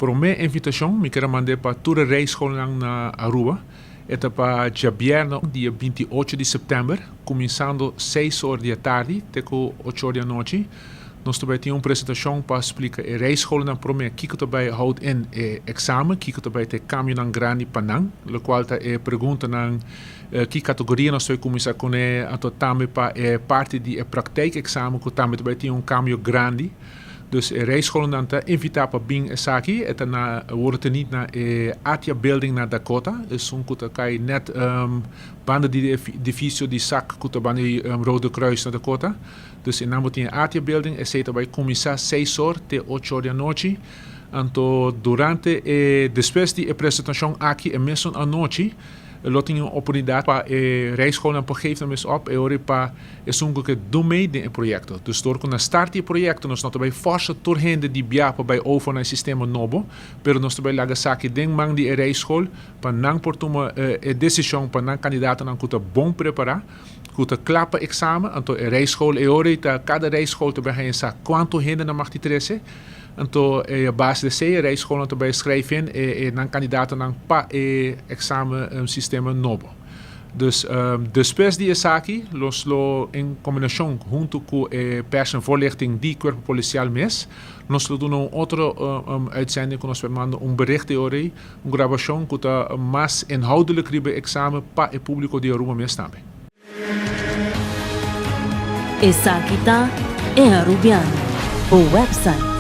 Por minha invitação, me quero mandar para toda a reisschool na Aruba. É para dia 28 de setembro, começando 6 horas da tarde até 8 horas da noite. Nós também temos uma apresentação para explicar a reisschool na promessa que também houdt in examen, que também tem caminho grande para não, o qual é pergunta na que categoria nós vamos começar com também para parte de praktijk examen, que também tem caminho grande. Dus reisschool dan te inviteren para bing saki eta na wordt niet na Atia Building na Dakota. Dus zo'n kuta kai net banden die edificio die sak kuta banden Rode Kruis na Dakota. Dus in naam in Atia Building é zeta bij commissar 6 horas te 8 horas da noite. Então durante después de apresentação aqui mesmo à noite eu tenho uma oportunidade para reisschool en gegeven moment op para que doen mee in het project. Dus door te starten het project, nós também força doorheen die biapa bij over naar sistema novo, pero nós também laga saki ding mang die reisschool para não por tomar decisão para não candidato não kuta bom preparar, kuta klapa examen, então reisschool cada reisschool também gaan sa quanto hende na mag die trece. Então, a base de reisschool também schrijven en kandidaten dan pa examen sistema novo. Dus depois de aqui, nós em combinação junto com a personvoorlichting die corpo policial mes, nós doen outra uitzending que nós mandam bericht teorie, gravação que tá mais inhoudelijk ribe examen pa e público de Aruba mes também. Essa aqui tá é Arubiano, o website